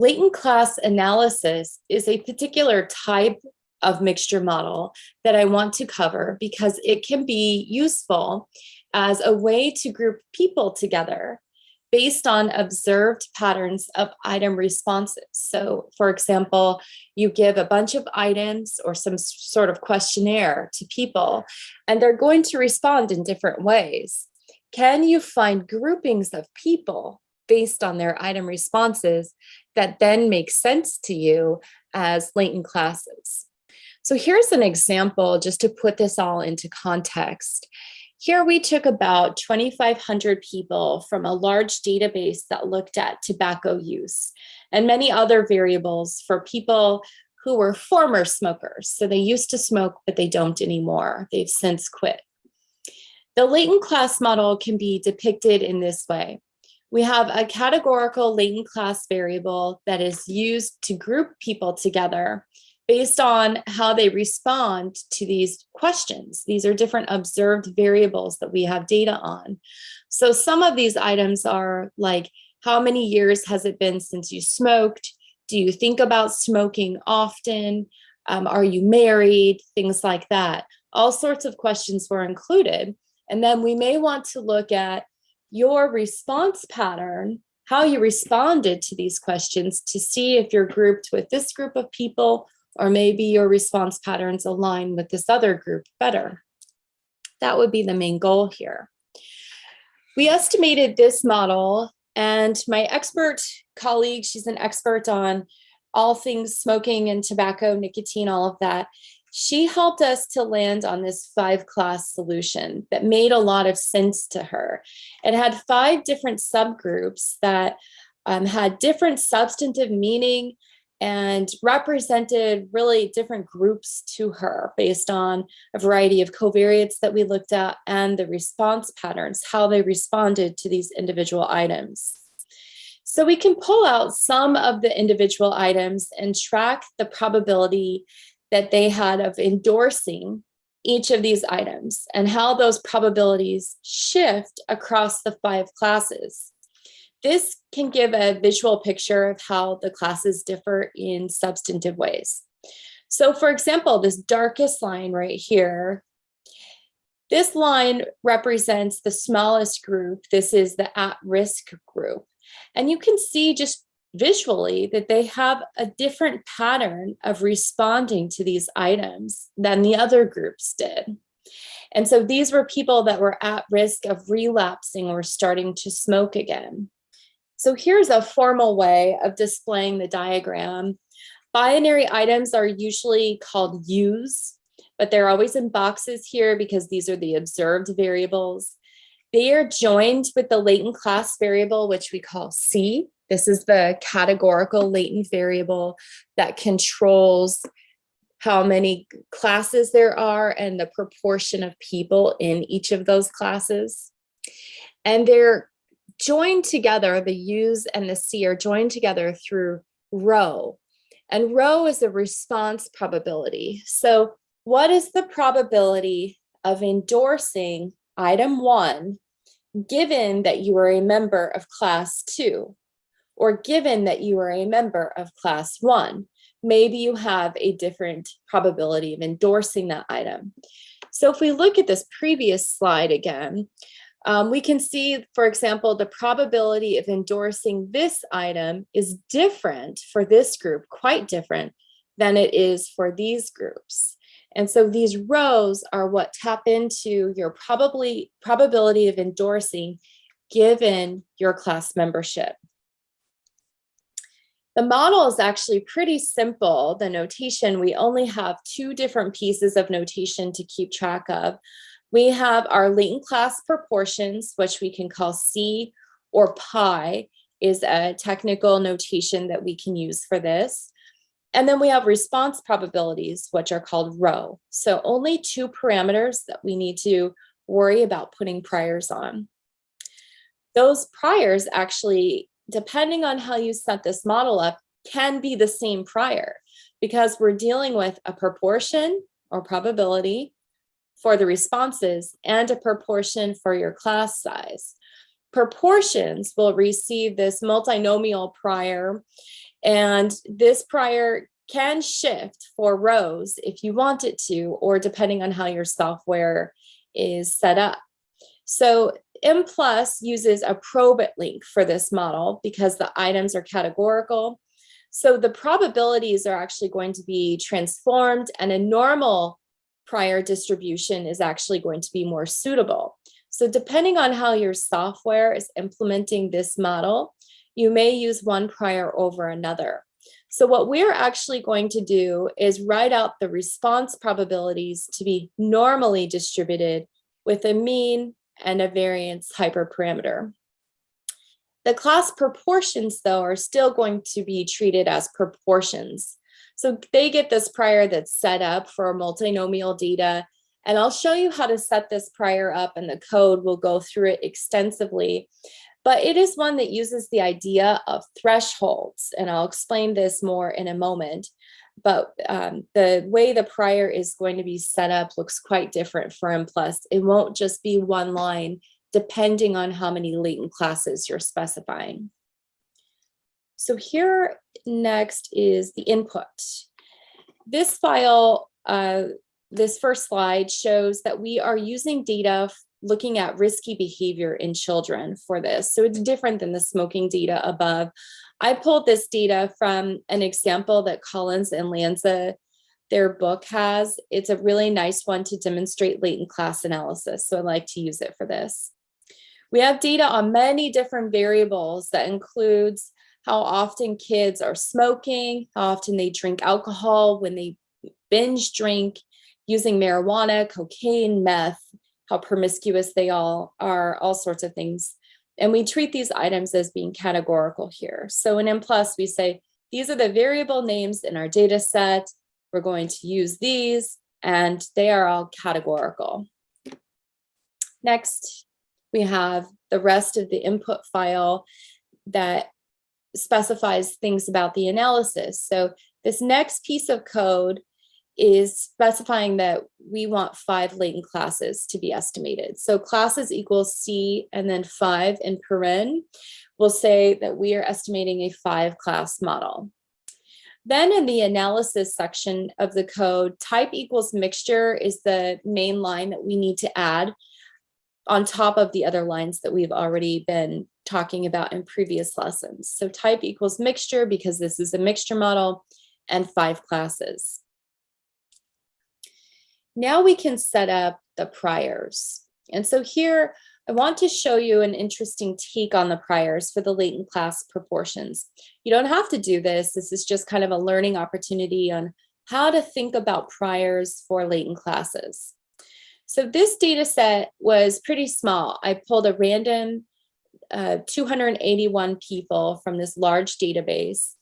Latent class analysis is a particular type of mixture model that I want to cover because it can be useful as a way to group people together based on observed patterns of item responses. So, for example, you give a bunch of items or some sort of questionnaire to people, and they're going to respond in different ways. Can you find groupings of people based on their item responses that then make sense to you as latent classes? So here's an example just to put this all into context. Here we took about 2,500 people from a large database that looked at tobacco use and many other variables for people who were former smokers. So they used to smoke, but they don't anymore. They've since quit. The latent class model can be depicted in this way. We have a categorical latent class variable that is used to group people together based on how they respond to these questions. These are different observed variables that we have data on. So some of these items are like, how many years has it been since you smoked? Do you think about smoking often? Are you married? Things like that. All sorts of questions were included. And then we may want to look at your response pattern, how you responded to these questions to see if you're grouped with this group of people, or maybe your response patterns align with this other group better. That would be the main goal here. We estimated this model, and my expert colleague, she's an expert on all things smoking and tobacco, nicotine, all of that. She helped us to land on this 5-class solution that made a lot of sense to her. It had 5 different subgroups that had different substantive meaning and represented really different groups to her based on a variety of covariates that we looked at and the response patterns, how they responded to these individual items. So we can pull out some of the individual items and track the probability that they had of endorsing each of these items and how those probabilities shift across the 5 classes. This can give a visual picture of how the classes differ in substantive ways. So for example, this darkest line right here, this line represents the smallest group. This is the at-risk group. And you can see just visually that they have a different pattern of responding to these items than the other groups did. And so these were people that were at risk of relapsing or starting to smoke again. So here's a formal way of displaying the diagram. Binary items are usually called U's, but they're always in boxes here because these are the observed variables. They are joined with the latent class variable, which we call C. This is the categorical latent variable that controls how many classes there are and the proportion of people in each of those classes. And they're joined together, the U's and the C are joined together through rho. And rho is a response probability. So what is the probability of endorsing item 1, given that you are a member of class 2, or given that you are a member of class 1? Maybe you have a different probability of endorsing that item. So if we look at this previous slide again, we can see, for example, the probability of endorsing this item is different for this group, quite different than it is for these groups. And so these rows are what tap into your probability of endorsing given your class membership. The model is actually pretty simple. The notation, we only have 2 different pieces of notation to keep track of. We have our latent class proportions, which we can call C, or pi is a technical notation that we can use for this. And then we have response probabilities, which are called rho. So only 2 parameters that we need to worry about putting priors on. Those priors actually, depending on how you set this model up, can be the same prior because we're dealing with a proportion or probability for the responses and a proportion for your class size. Proportions will receive this multinomial prior, And this prior can shift for rows if you want it to, or depending on how your software is set up. So Mplus uses a probit link for this model because the items are categorical. So the probabilities are actually going to be transformed, and a normal prior distribution is actually going to be more suitable. So depending on how your software is implementing this model, you may use one prior over another. So what we're actually going to do is write out the response probabilities to be normally distributed with a mean and a variance hyperparameter. The class proportions, though, are still going to be treated as proportions. So they get this prior that's set up for multinomial data, and I'll show you how to set this prior up, and the code will go through it extensively. But it is one that uses the idea of thresholds, and I'll explain this more in a moment. But the way the prior is going to be set up looks quite different for Mplus. It won't just be one line, depending on how many latent classes you're specifying. So here next is the input. This file, this first slide shows that we are using data looking at risky behavior in children for this. So it's different than the smoking data above. I pulled this data from an example that Collins and Lanza, their book, has. It's a really nice one to demonstrate latent class analysis, so I like to use it for this. We have data on many different variables that includes how often kids are smoking, how often they drink alcohol, when they binge drink, using marijuana, cocaine, meth, how promiscuous they all are, all sorts of things. And we treat these items as being categorical here. So in Mplus, we say, these are the variable names in our data set. We're going to use these, and they are all categorical. Next, we have the rest of the input file that specifies things about the analysis. So this next piece of code is specifying that we want 5 latent classes to be estimated. So classes equals C and then 5 in paren will say that we are estimating a 5-class model. Then in the analysis section of the code, type equals mixture is the main line that we need to add on top of the other lines that we've already been talking about in previous lessons. So type equals mixture because this is a mixture model, and 5 classes. Now we can set up the priors. And so here, I want to show you an interesting take on the priors for the latent class proportions. You don't have to do this. This is just kind of a learning opportunity on how to think about priors for latent classes. So this data set was pretty small. I pulled a random 281 people from this large database.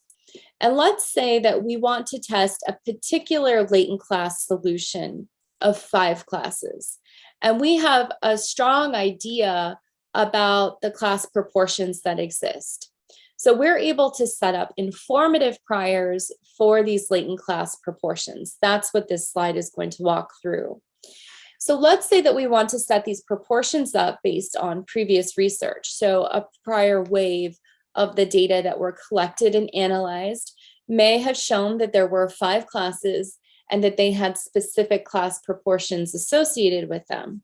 And let's say that we want to test a particular latent class solution of 5 classes. And we have a strong idea about the class proportions that exist. So we're able to set up informative priors for these latent class proportions. That's what this slide is going to walk through. So let's say that we want to set these proportions up based on previous research. So a prior wave of the data that were collected and analyzed may have shown that there were 5 classes and that they had specific class proportions associated with them.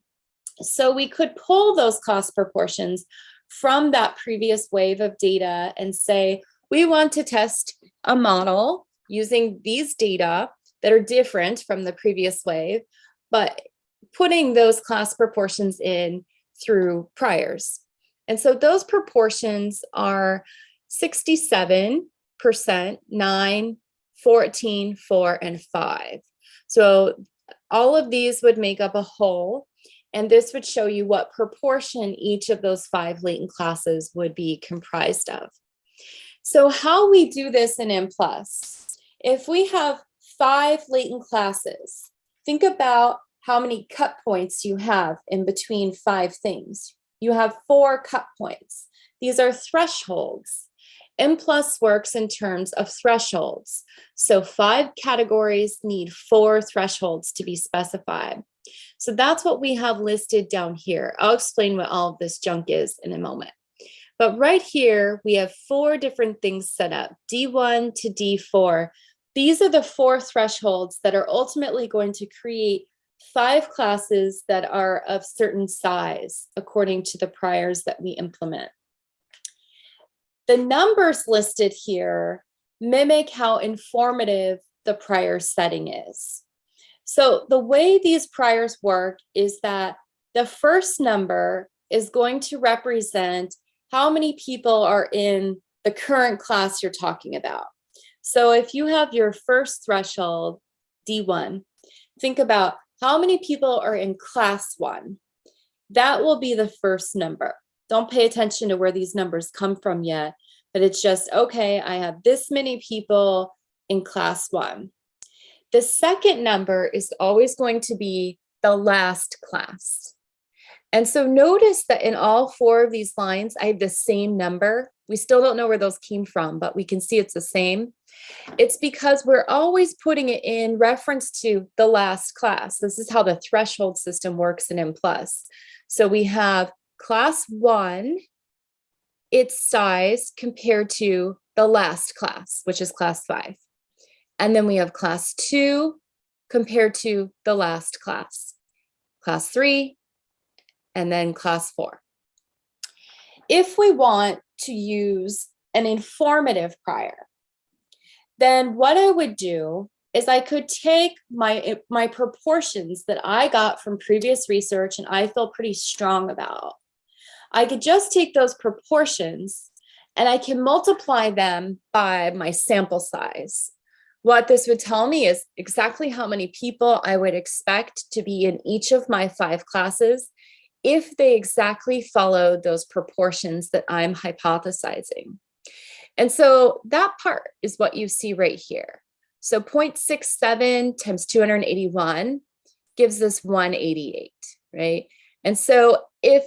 So we could pull those class proportions from that previous wave of data and say, we want to test a model using these data that are different from the previous wave, but putting those class proportions in through priors. And so those proportions are 67%, 9, 14, 4, and 5. So all of these would make up a whole, and this would show you what proportion each of those 5 latent classes would be comprised of. So how we do this in Mplus, if we have 5 latent classes, think about how many cut points you have in between 5 things. You have 4 cut points. These are thresholds. Mplus works in terms of thresholds. So 5 categories need 4 thresholds to be specified. So that's what we have listed down here. I'll explain what all of this junk is in a moment. But right here, we have 4 different things set up, D1 to D4. These are the 4 thresholds that are ultimately going to create 5 classes that are of certain size according to the priors that we implement. The numbers listed here mimic how informative the prior setting is. So the way these priors work is that the first number is going to represent how many people are in the current class you're talking about. So if you have your first threshold, D1, think about how many people are in class 1. That will be the first number. Don't pay attention to where these numbers come from yet, but it's just, okay, I have this many people in class 1. The second number is always going to be the last class. And so notice that in all 4 of these lines, I have the same number. We still don't know where those came from, but we can see it's the same. It's because we're always putting it in reference to the last class. This is how the threshold system works in Mplus. So we have class 1, its size compared to the last class, which is class 5. And then we have class 2 compared to the last class, class 3, and then class 4. If we want to use an informative prior, then what I would do is I could take my proportions that I got from previous research and I feel pretty strong about. I could just take those proportions and I can multiply them by my sample size. What this would tell me is exactly how many people I would expect to be in each of my 5 classes if they exactly followed those proportions that I'm hypothesizing. And so that part is what you see right here. So 0.67 times 281 gives us 188, right? And so if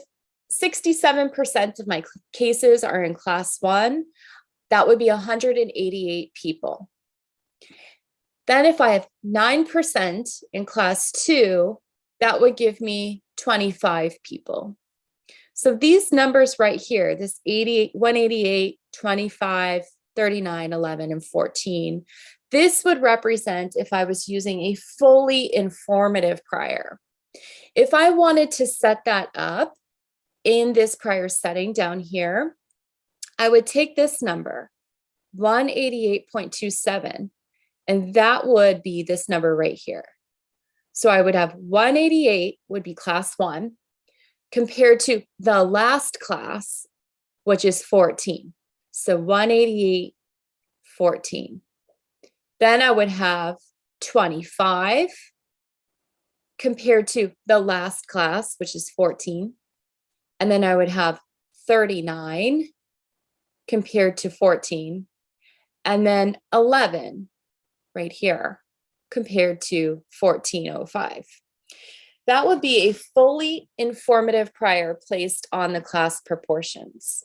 67% of my cases are in class 1, that would be 188 people. Then if I have 9% in class 2, that would give me 25 people. So these numbers right here, this 88, 188, 25, 39, 11, and 14, this would represent if I was using a fully informative prior. If I wanted to set that up in this prior setting down here, I would take this number, 188.27, and that would be this number right here. So I would have 188 would be class 1 compared to the last class, which is 14. So 188, 14. Then I would have 25 compared to the last class, which is 14. And then I would have 39 compared to 14. And then 11 right here compared to 1405. That would be a fully informative prior placed on the class proportions.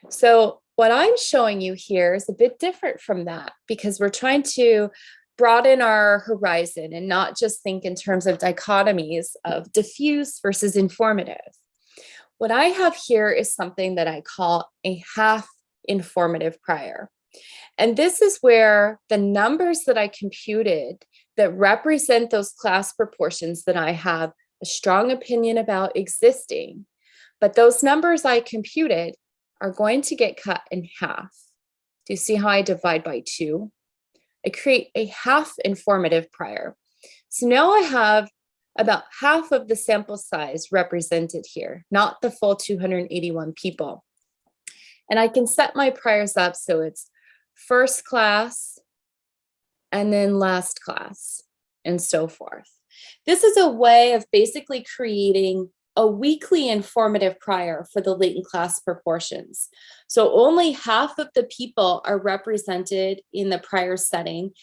So what I'm showing you here is a bit different from that because we're trying to broaden our horizon and not just think in terms of dichotomies of diffuse versus informative. What I have here is something that I call a half informative prior. And this is where the numbers that I computed that represent those class proportions that I have a strong opinion about existing, but those numbers I computed are going to get cut in half. Do you see how I divide by 2? I create a half informative prior. So now I have about half of the sample size represented here, not the full 281 people. And I can set my priors up so it's first class and then last class and so forth. This is a way of basically creating a weekly informative prior for the latent class proportions. So only half of the people are represented in the prior setting,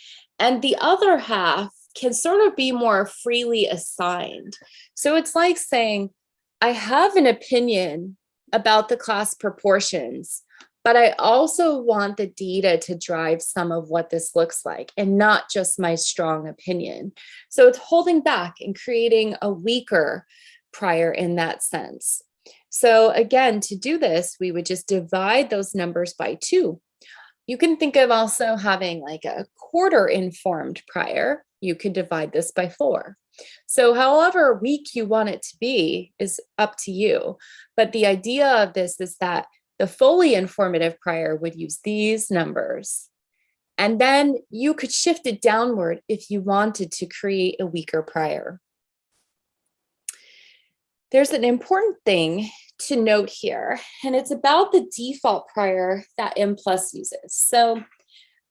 and the other half can sort of be more freely assigned. So it's like saying, I have an opinion about the class proportions, but I also want the data to drive some of what this looks like and not just my strong opinion. So it's holding back and creating a weaker prior in that sense. So again, to do this, we would just divide those numbers by 2. You can think of also having like a quarter informed prior. You could divide this by 4. So however weak you want it to be is up to you. But the idea of this is that the fully informative prior would use these numbers. And then you could shift it downward if you wanted to create a weaker prior. There's an important thing to note here, and it's about the default prior that Mplus uses. So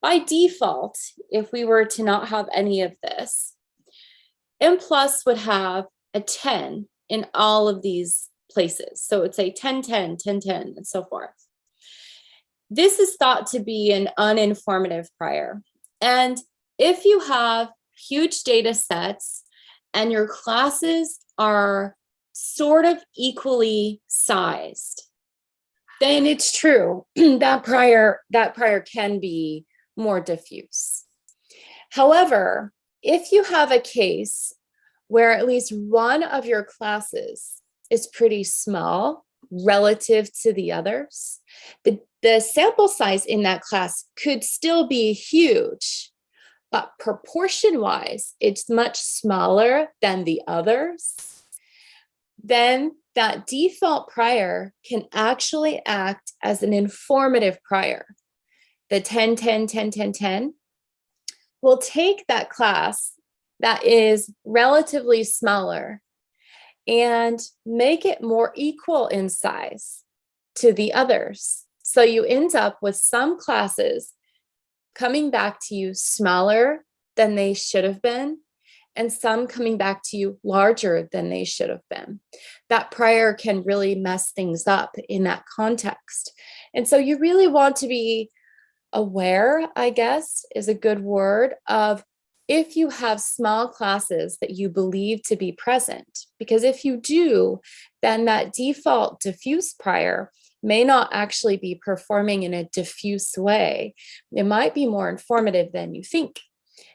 by default, if we were to not have any of this, Mplus would have a 10 in all of these places. So it's a 10, 10, 10, 10, and so forth. This is thought to be an uninformative prior. And if you have huge data sets and your classes are sort of equally sized, then it's true that prior can be more diffuse. However, if you have a case where at least one of your classes is pretty small relative to the others, the sample size in that class could still be huge, but proportion-wise, it's much smaller than the others, then that default prior can actually act as an informative prior. The 10, 10, 10, 10, 10 will take that class that is relatively smaller and make it more equal in size to the others. So you end up with some classes coming back to you smaller than they should have been, and some coming back to you larger than they should have been. That prior can really mess things up in that context. And so you really want to be aware, I guess, is a good word, of if you have small classes that you believe to be present. Because if you do, then that default diffuse prior may not actually be performing in a diffuse way. It might be more informative than you think.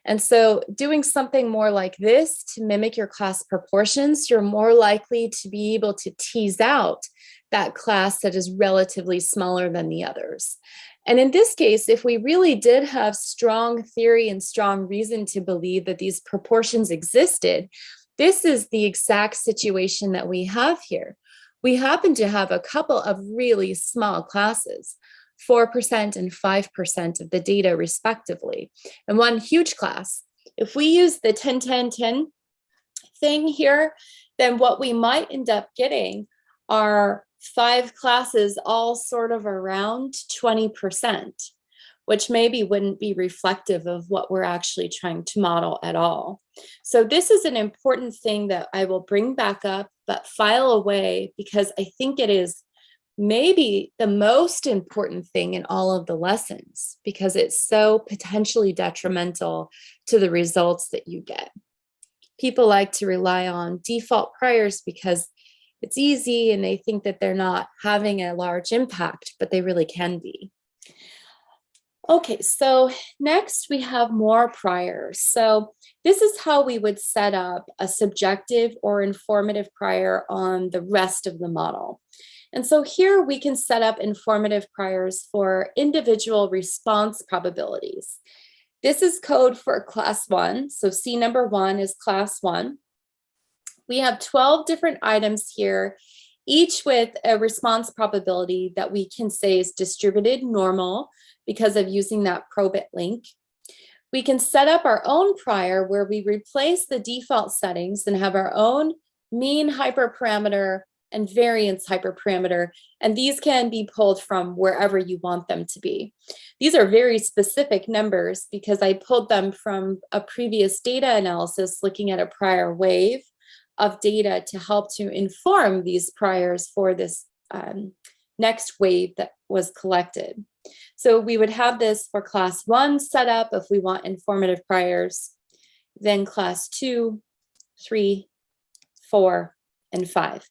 And so doing something more like this to mimic your class proportions, you're more likely to be able to tease out that class that is relatively smaller than the others. And in this case, if we really did have strong theory and strong reason to believe that these proportions existed, this is the exact situation that we have here. We happen to have a couple of really small classes, 4% and 5% of the data respectively, and one huge class. If we use the 10, 10, 10 thing here, then what we might end up getting are 5 classes all sort of around 20%, which maybe wouldn't be reflective of what we're actually trying to model at all. So this is an important thing that I will bring back up, but file away, because I think it is maybe the most important thing in all of the lessons, because it's so potentially detrimental to the results that you get. People like to rely on default priors because it's easy and they think that they're not having a large impact, but they really can be. Okay, so next we have more priors. So this is how we would set up a subjective or informative prior on the rest of the model. And so here we can set up informative priors for individual response probabilities. This is code for class 1. So C number 1 is class 1. We have 12 different items here, each with a response probability that we can say is distributed normal because of using that probit link. We can set up our own prior where we replace the default settings and have our own mean hyperparameter and variance hyperparameter, and these can be pulled from wherever you want them to be. These are very specific numbers because I pulled them from a previous data analysis looking at a prior wave of data to help to inform these priors for this next wave that was collected. So we would have this for class 1 set up if we want informative priors, then class 2, 3, 4, and 5.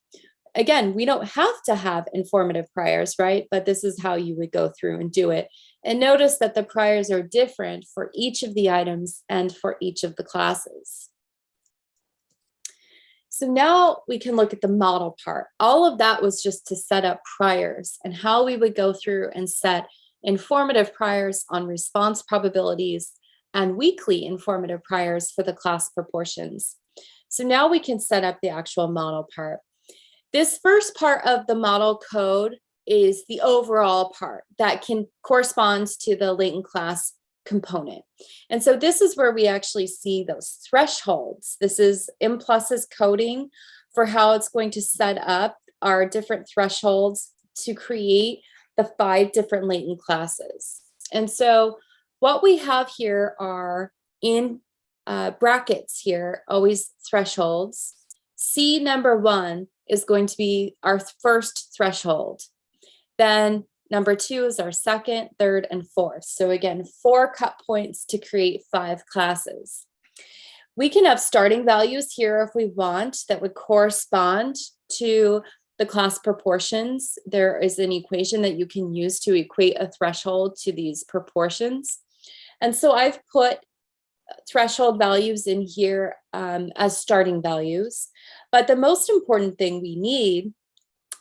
Again, we don't have to have informative priors, right? But this is how you would go through and do it. And notice that the priors are different for each of the items and for each of the classes. So now we can look at the model part. All of that was just to set up priors and how we would go through and set informative priors on response probabilities and weakly informative priors for the class proportions. So now we can set up the actual model part. This first part of the model code is the overall part that can correspond to the latent class component. And so this is where we actually see those thresholds. This is Mplus' coding for how it's going to set up our different thresholds to create the 5 different latent classes. And so what we have here are in brackets here, always thresholds. C number 1 is going to be our first threshold. Then number 2 is our second, third, and fourth. So again, 4 cut points to create 5 classes. We can have starting values here if we want that would correspond to the class proportions. There is an equation that you can use to equate a threshold to these proportions. And so I've put threshold values in here as starting values. But the most important thing we need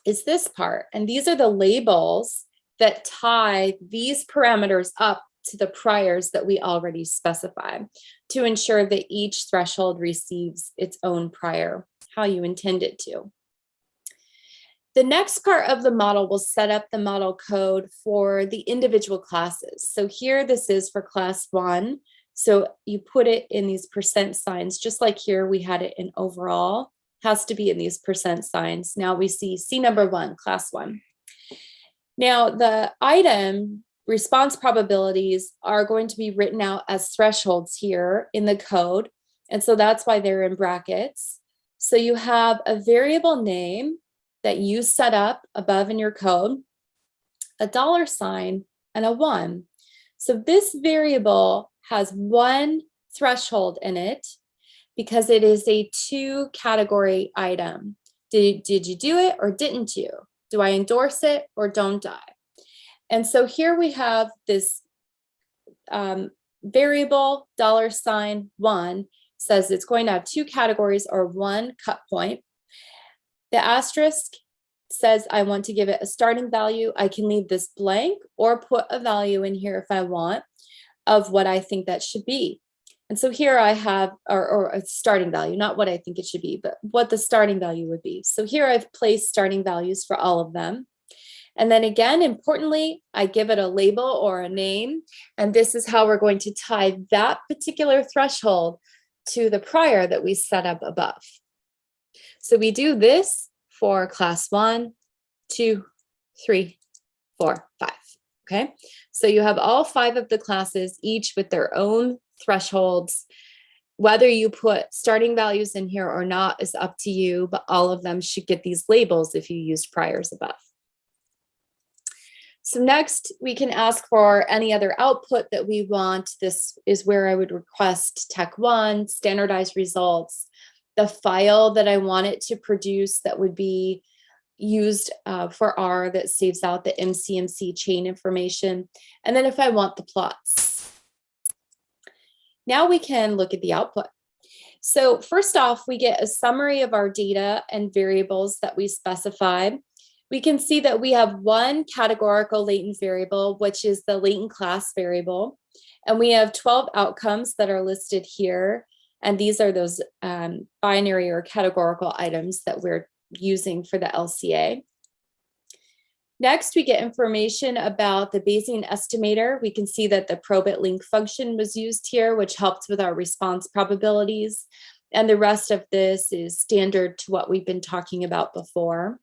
is this part. And these are the labels that tie these parameters up to the priors that we already specify to ensure that each threshold receives its own prior, how you intend it to. The next part of the model will set up the model code for the individual classes. So here this is for class 1. So you put it in these percent signs, just like here we had it in overall, has to be in these percent signs. Now we see C number 1, class 1. Now the item response probabilities are going to be written out as thresholds here in the code. And so that's why they're in brackets. So you have a variable name that you set up above in your code, a $sign, and a 1. So this variable has 1 threshold in it because it is a 2-category item. Did you do it or didn't you? Do I endorse it or don't I? And so here we have this variable $sign 1 says it's going to have 2 categories or 1 cut point. The asterisk says I want to give it a starting value. I can leave this blank or put a value in here if I want of what I think that should be. And so here I have, or a starting value, not what I think it should be, but what the starting value would be. So here I've placed starting values for all of them. And then again, importantly, I give it a label or a name. And this is how we're going to tie that particular threshold to the prior that we set up above. So we do this for class 1, 2, 3, 4, 5. Okay, so you have all 5 of the classes, each with their own thresholds. Whether you put starting values in here or not is up to you, but all of them should get these labels if you used priors above. So next, we can ask for any other output that we want. This is where I would request Tech 1, standardized results, the file that I want it to produce that would be used for R that saves out the MCMC chain information, and then if I want the plots. Now we can look at the output. So first off, we get a summary of our data and variables that we specified. We can see that we have 1 categorical latent variable, which is the latent class variable, and we have 12 outcomes that are listed here, and these are those binary or categorical items that we're using for the LCA. Next, we get information about the Bayesian estimator. We can see that the probit link function was used here, which helped with our response probabilities. And the rest of this is standard to what we've been talking about before.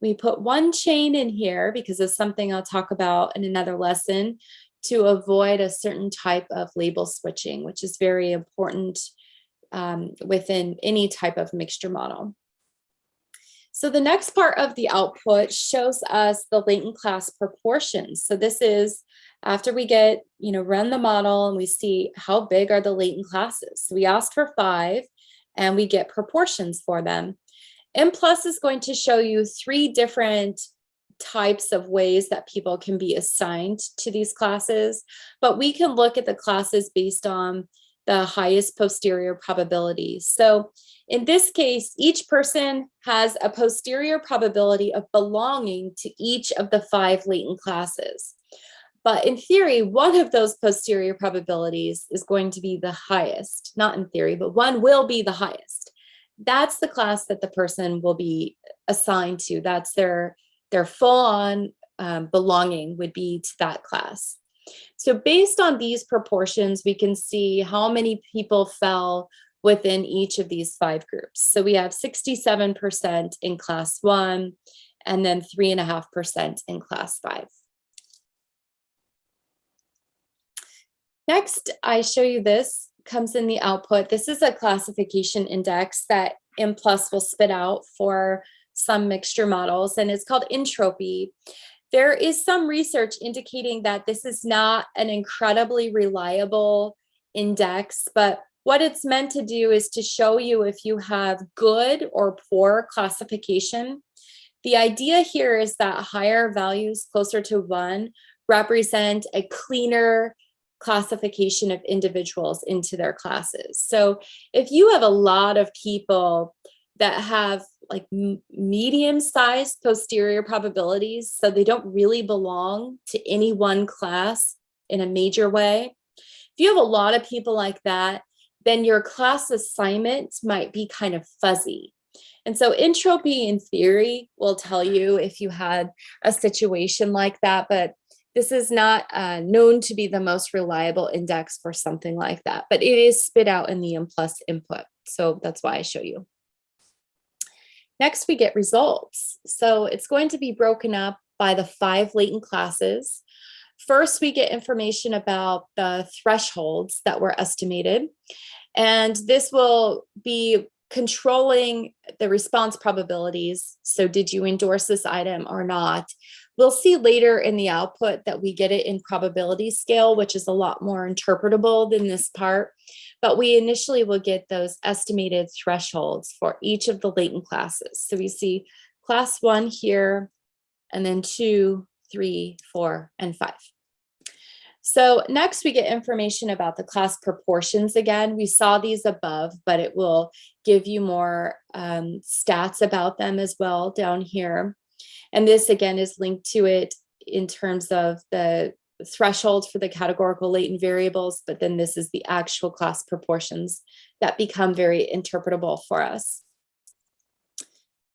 We put 1 chain in here because it's something I'll talk about in another lesson to avoid a certain type of label switching, which is very important within any type of mixture model. So the next part of the output shows us the latent class proportions. So this is after we get, run the model and we see how big are the latent classes. So we asked for 5 and we get proportions for them. Mplus is going to show you 3 different types of ways that people can be assigned to these classes, but we can look at the classes based on the highest posterior probability. So in this case, each person has a posterior probability of belonging to each of the 5 latent classes. But in theory, one of those posterior probabilities is going to be the highest. Not in theory, but one will be the highest. That's the class that the person will be assigned to. That's their full-on belonging would be to that class. So based on these proportions, we can see how many people fell within each of these 5 groups. So we have 67% in class 1, and then 3.5% in class 5. Next, I show you this, comes in the output. This is a classification index that Mplus will spit out for some mixture models, and it's called entropy. There is some research indicating that this is not an incredibly reliable index, but what it's meant to do is to show you if you have good or poor classification. The idea here is that higher values closer to 1 represent a cleaner classification of individuals into their classes. So if you have a lot of people that have like medium-sized posterior probabilities, so they don't really belong to any one class in a major way, if you have a lot of people like that, then your class assignment might be kind of fuzzy. And so entropy in theory will tell you if you had a situation like that, but this is not known to be the most reliable index for something like that, but it is spit out in the Mplus input. So that's why I show you. Next, we get results. So it's going to be broken up by the 5 latent classes. First, we get information about the thresholds that were estimated. And this will be controlling the response probabilities. So did you endorse this item or not? We'll see later in the output that we get it in probability scale, which is a lot more interpretable than this part. But we initially will get those estimated thresholds for each of the latent classes. So we see class 1 here, and then 2, 3, 4, and 5. So next we get information about the class proportions again. We saw these above, but it will give you more stats about them as well down here. And this again is linked to it in terms of the thresholds for the categorical latent variables, but then this is the actual class proportions that become very interpretable for us.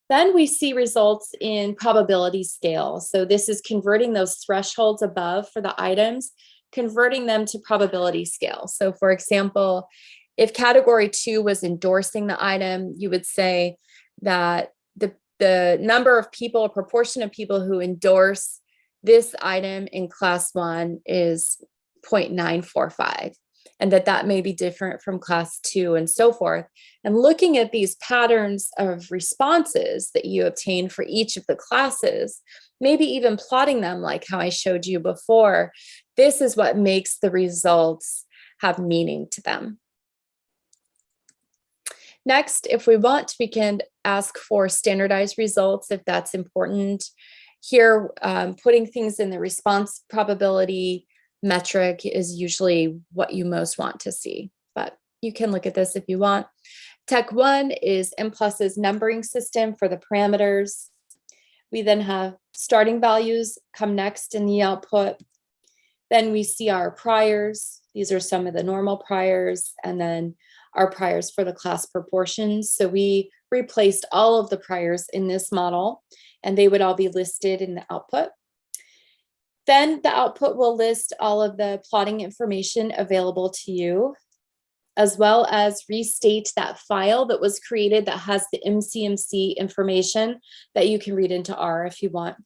Then we see results in probability scale. So this is converting those thresholds above for the items, converting them to probability scale. So for example, if category 2 was endorsing the item, you would say that the number of people, or proportion of people who endorse this item in class 1 is 0.945, and that may be different from class 2 and so forth. And looking at these patterns of responses that you obtain for each of the classes, maybe even plotting them like how I showed you before, this is what makes the results have meaning to them. Next, if we want, we can ask for standardized results if that's important. Here, putting things in the response probability metric is usually what you most want to see, but you can look at this if you want. Tech 1 isMplus's numbering system for the parameters. We then have starting values come next in the output. Then we see our priors. These are some of the normal priors, and then our priors for the class proportions. So we replaced all of the priors in this model, and they would all be listed in the output. Then the output will list all of the plotting information available to you, as well as restate that file that was created that has the MCMC information that you can read into R if you want.